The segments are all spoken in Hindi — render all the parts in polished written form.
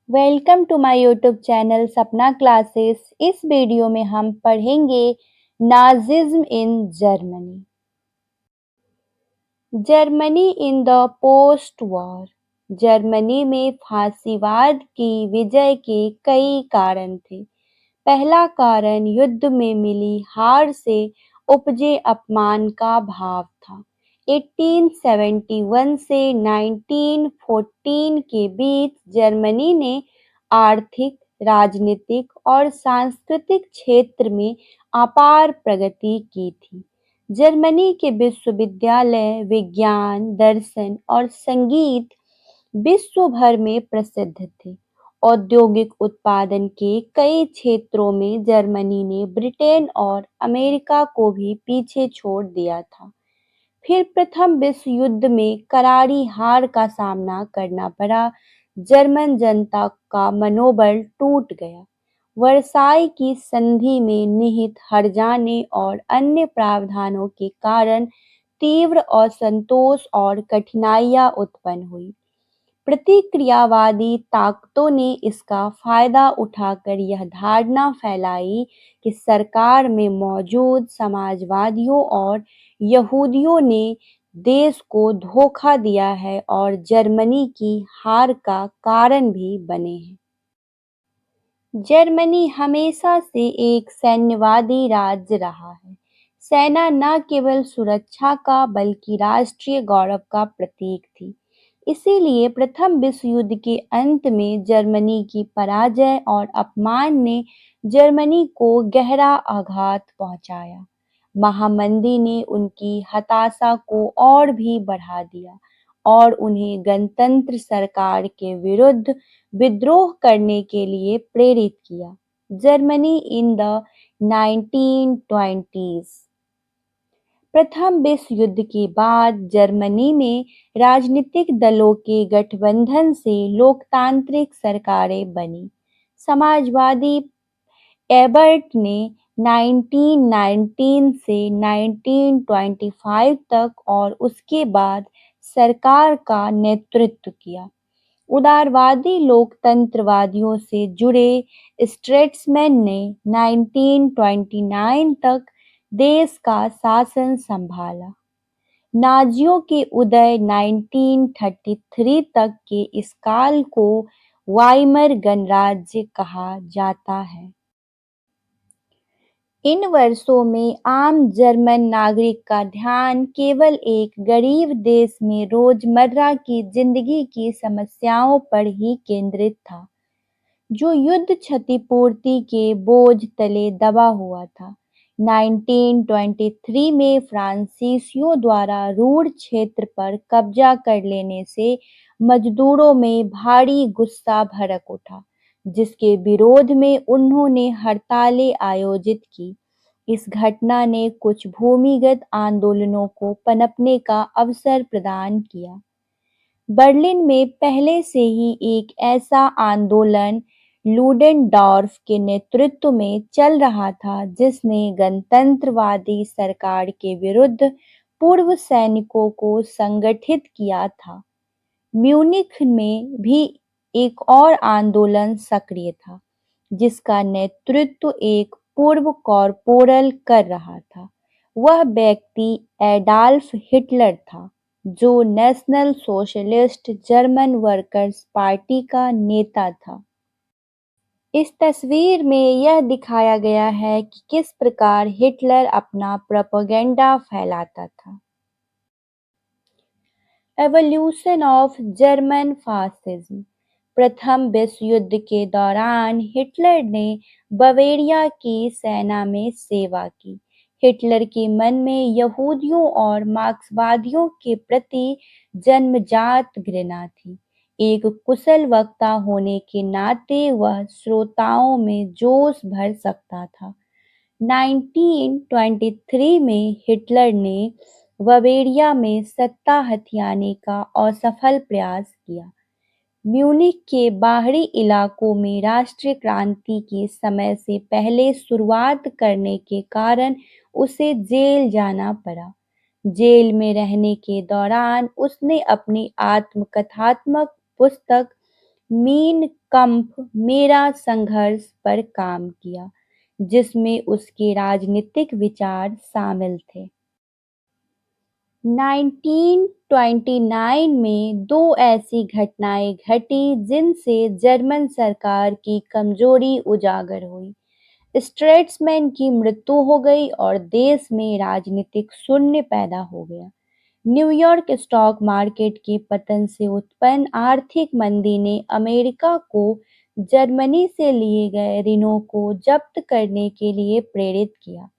Welcome to my YouTube channel Sapna classes. इस वीडियो में हम पढ़ेंगे Nazism in Germany. Germany in the post war. Germany में फांसीवाद की विजय के कई कारण थे। पहला कारण युद्ध में मिली हार से उपजे अपमान का भाव था। 1871 से 1914 के बीच जर्मनी ने आर्थिक, राजनीतिक और सांस्कृतिक क्षेत्र में अपार प्रगति की थी। जर्मनी के विश्वविद्यालय विज्ञान, दर्शन और संगीत विश्व भर में प्रसिद्ध थे। औद्योगिक उत्पादन के कई क्षेत्रों में जर्मनी ने ब्रिटेन और अमेरिका को भी पीछे छोड़ दिया था। फिर प्रथम विश्व युद्ध में करारी हार का सामना करना पड़ा। जर्मन जनता का मनोबल टूट गया। वर्साई की संधि में निहित हर जाने और अन्य प्रावधानों के कारण तीव्र असंतोष और कठिनाइयां उत्पन्न हुई। प्रतिक्रियावादी ताकतों ने इसका फायदा उठाकर यह धारणा फैलाई कि सरकार में मौजूद समाजवादियों और यहूदियों ने देश को धोखा दिया है और जर्मनी की हार का कारण भी बने हैं। जर्मनी हमेशा से एक सैन्यवादी राज्य रहा है। सेना न केवल सुरक्षा का बल्कि राष्ट्रीय गौरव का प्रतीक थी। इसीलिए प्रथम विश्व युद्ध के अंत में जर्मनी की पराजय और अपमान ने जर्मनी को गहरा आघात पहुंचाया। महामंदी ने उनकी हताशा को और भी बढ़ा दिया और उन्हें गणतंत्र सरकार के विरुद्ध विद्रोह करने के लिए प्रेरित किया। Germany in the 1920s। प्रथम विश्व युद्ध के बाद जर्मनी में राजनीतिक दलों के गठबंधन से लोकतांत्रिक सरकारें बनी। समाजवादी एबर्ट ने 1919 से 1925 तक और उसके बाद सरकार का नेतृत्व किया। उदारवादी लोकतंत्रवादियों से जुड़े स्ट्रेट्समैन ने 1929 तक देश का शासन संभाला। नाजियों के उदय 1933 तक के इस काल को वाइमर गणराज्य कहा जाता है। इन वर्षों में आम जर्मन नागरिक का ध्यान केवल एक गरीब देश में रोजमर्रा की जिंदगी की समस्याओं पर ही केंद्रित था, जो युद्ध क्षतिपूर्ति के बोझ तले दबा हुआ था। 1923 में फ्रांसीसियों द्वारा रूर क्षेत्र पर कब्जा कर लेने से मजदूरों में भारी गुस्सा भड़क उठा, जिसके विरोध में उन्होंने हड़तालें आयोजित की। इस घटना ने कुछ भूमिगत आंदोलनों को पनपने का अवसर प्रदान किया। बर्लिन में पहले से ही एक ऐसा आंदोलन लुडेनडॉर्फ के नेतृत्व में चल रहा था, जिसने गणतंत्रवादी सरकार के विरुद्ध पूर्व सैनिकों को संगठित किया था। म्यूनिख में भी एक और आंदोलन सक्रिय था, जिसका नेतृत्व एक पूर्व कॉर्पोरल कर रहा था। वह व्यक्ति एडॉल्फ हिटलर था, जो national socialist German workers party का नेता था। इस तस्वीर में यह दिखाया गया है कि किस प्रकार हिटलर अपना प्रोपेगेंडा फैलाता था। Evolution of German fascism. प्रथम विश्व युद्ध के दौरान हिटलर ने बवेरिया की सेना में सेवा की। हिटलर के मन में यहूदियों और मार्क्सवादियों के प्रति जन्मजात घृणा थी। एक कुशल वक्ता होने के नाते वह श्रोताओं में जोश भर सकता था। 1923 में हिटलर ने बवेरिया में सत्ता हथियाने का असफल प्रयास किया। म्यूनिख के बाहरी इलाकों में राष्ट्रीय क्रांति के समय से पहले शुरुआत करने के कारण उसे जेल जाना पड़ा। जेल में रहने के दौरान उसने अपनी आत्मकथात्मक पुस्तक मीन कम्फ मेरा संघर्ष पर काम किया, जिसमें उसके राजनीतिक विचार शामिल थे। 1929 में दो ऐसी घटनाएं घटी जिनसे जर्मन सरकार की कमजोरी उजागर हुई। स्ट्रेट्समैन की मृत्यु हो गई और देश में राजनीतिक शून्य पैदा हो गया। न्यूयॉर्क स्टॉक मार्केट के पतन से उत्पन्न आर्थिक मंदी ने अमेरिका को जर्मनी से लिए गए ऋणों को जब्त करने के लिए प्रेरित किया।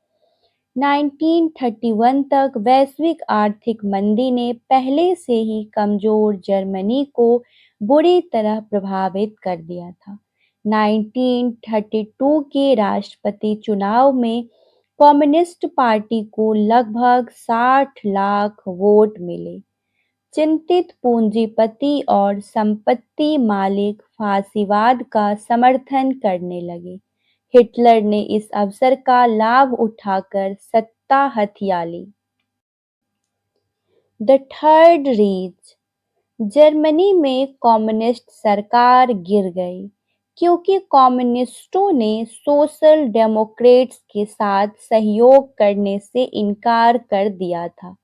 1931 तक वैश्विक आर्थिक मंदी ने पहले से ही कमजोर जर्मनी को बुरी तरह प्रभावित कर दिया था। 1932 के राष्ट्रपति चुनाव में कम्युनिस्ट पार्टी को लगभग 60 लाख वोट मिले। चिंतित पूंजीपति और संपत्ति मालिक फासीवाद का समर्थन करने लगे। हिटलर ने इस अवसर का लाभ उठाकर सत्ता हथिया ली। The Third Reich. जर्मनी में कम्युनिस्ट सरकार गिर गई क्योंकि कम्युनिस्टों ने सोशल डेमोक्रेट्स के साथ सहयोग करने से इनकार कर दिया था।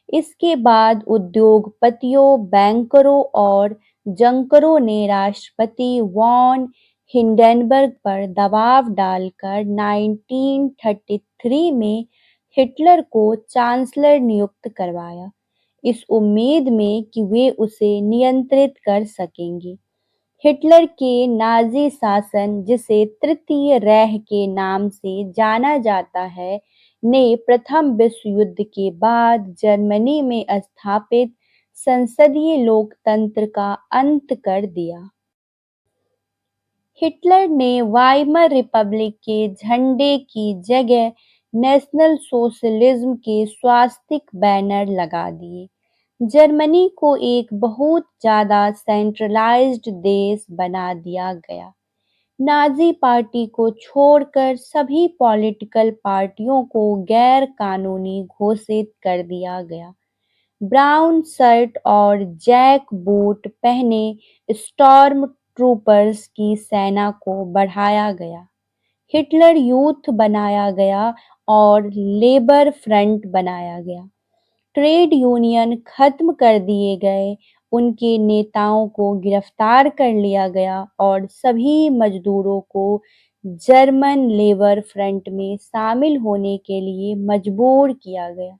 इसके बाद उद्योगपतियों, बैंकरों और जंकरों ने राष्ट्रपति वॉन हिंडेनबर्ग पर दबाव डालकर 1933 में हिटलर को चांसलर नियुक्त करवाया, इस उम्मीद में कि वे उसे नियंत्रित कर सकेंगे। हिटलर के नाज़ी शासन, जिसे तृतीय रेह के नाम से जाना जाता है, ने प्रथम विश्व युद्ध के बाद जर्मनी में स्थापित संसदीय लोकतंत्र का अंत कर दिया। हिटलर ने वाइमर रिपब्लिक के झंडे की जगह नेशनल सोशलिज्म के स्वास्तिक बैनर लगा दिए। जर्मनी को एक बहुत ज्यादा सेंट्रलाइज्ड देश बना दिया गया। नाजी पार्टी को छोड़कर सभी पॉलिटिकल पार्टियों को गैर कानूनी घोषित कर दिया गया। ब्राउन शर्ट और जैक बूट पहने स्टॉर्म ट्रूपर्स की सेना को बढ़ाया गया। हिटलर यूथ बनाया गया और लेबर फ्रंट बनाया गया। ट्रेड यूनियन खत्म कर दिए गए, उनके नेताओं को गिरफ्तार कर लिया गया और सभी मजदूरों को जर्मन लेबर फ्रंट में शामिल होने के लिए मजबूर किया गया।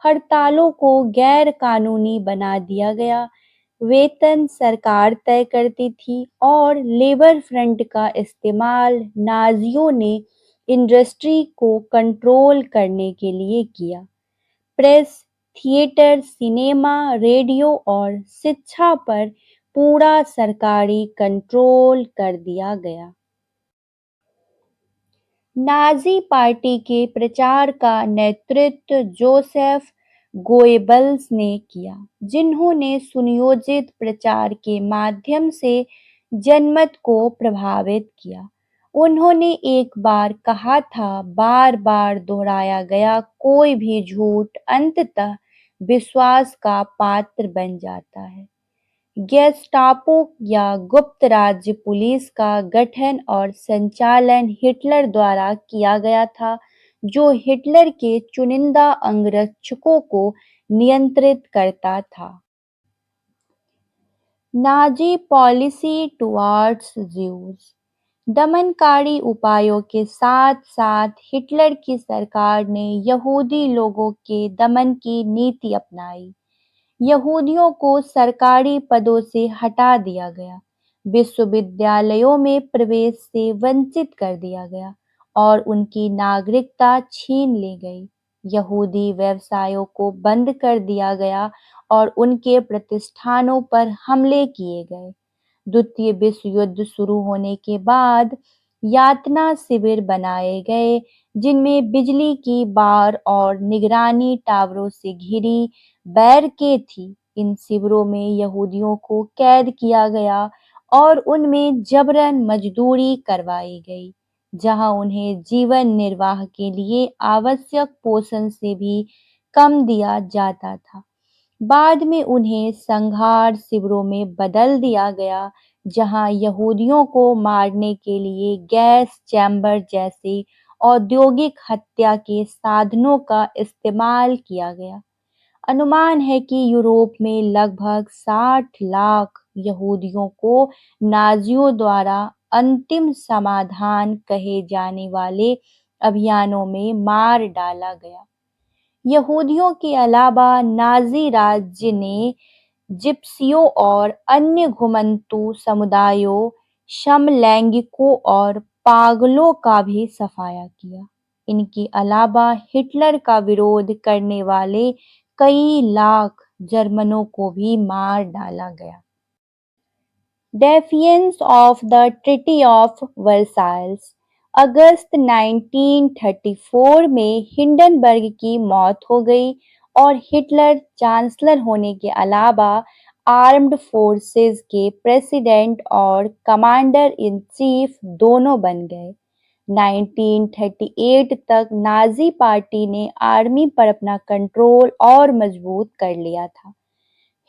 हड़तालों को गैर कानूनी बना दिया गया। वेतन सरकार तय करती थी और लेबर फ्रंट का इस्तेमाल नाजियों ने इंडस्ट्री को कंट्रोल करने के लिए किया। प्रेस, थिएटर, सिनेमा, रेडियो और शिक्षा पर पूरा सरकारी कंट्रोल कर दिया गया। नाजी पार्टी के प्रचार का नेतृत्व जोसेफ गोएबल्स ने किया, जिन्होंने सुनियोजित प्रचार के माध्यम से जनमत को प्रभावित किया। उन्होंने एक बार कहा था, बार बार दोहराया गया कोई भी झूठ अंततः विश्वास का पात्र बन जाता है। गेस्टापो या गुप्त राज्य पुलिस का गठन और संचालन हिटलर द्वारा किया गया था, जो हिटलर के चुनिंदा अंगरक्षकों को नियंत्रित करता था। Nazi policy towards Jews. दमनकारी उपायों के साथ साथ हिटलर की सरकार ने यहूदी लोगों के दमन की नीति अपनाई। यहूदियों को सरकारी पदों से हटा दिया गया, विश्वविद्यालयों में प्रवेश से वंचित कर दिया गया और उनकी नागरिकता छीन ली गई। यहूदी व्यवसायों को बंद कर दिया गया और उनके प्रतिष्ठानों पर हमले किए गए। द्वितीय विश्व युद्ध शुरू होने के बाद यातना शिविर बनाए गए, जिनमें बिजली की बार और निगरानी टावरों से घिरी बैरकें थी। इन शिविरों में यहूदियों को कैद किया गया और उनमें जबरन मजदूरी करवाई गई, जहां उन्हें जीवन निर्वाह के लिए आवश्यक पोषण से भी कम दिया जाता था। बाद में उन्हें संघार शिविरों में बदल दिया गया, जहां यहूदियों को मारने के लिए गैस चैम्बर जैसे औद्योगिक हत्या के साधनों का इस्तेमाल किया गया। अनुमान है कि यूरोप में लगभग 60 लाख यहूदियों को नाजियों द्वारा अंतिम समाधान कहे जाने वाले अभियानों में मार डाला गया। यहूदियों के अलावा नाजी राज्य ने जिप्सियों और अन्य घुमंतू समुदायों, समलैंगिकों और पागलों का भी सफाया किया। इनके अलावा हिटलर का विरोध करने वाले कई लाख जर्मनों को भी मार डाला गया। Defiance of the treaty of Versailles. अगस्त 1934 में हिंडनबर्ग की मौत हो गई और हिटलर चांसलर होने के अलावा आर्म्ड फोर्सेस के प्रेसिडेंट और कमांडर इन चीफ दोनों बन गए। 1938 तक नाजी पार्टी ने आर्मी पर अपना कंट्रोल और मजबूत कर लिया था।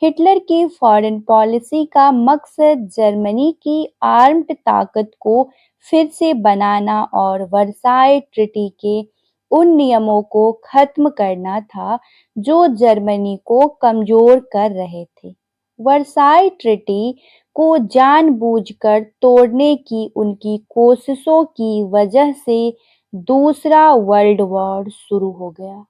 हिटलर की फॉरेन पॉलिसी का मकसद जर्मनी की आर्म्ड ताकत को फिर से बनाना और वर्साई ट्रीटी के उन नियमों को खत्म करना था जो जर्मनी को कमजोर कर रहे थे। वर्साई ट्रीटी को जानबूझकर तोड़ने की उनकी कोशिशों की वजह से दूसरा वर्ल्ड वॉर शुरू हो गया।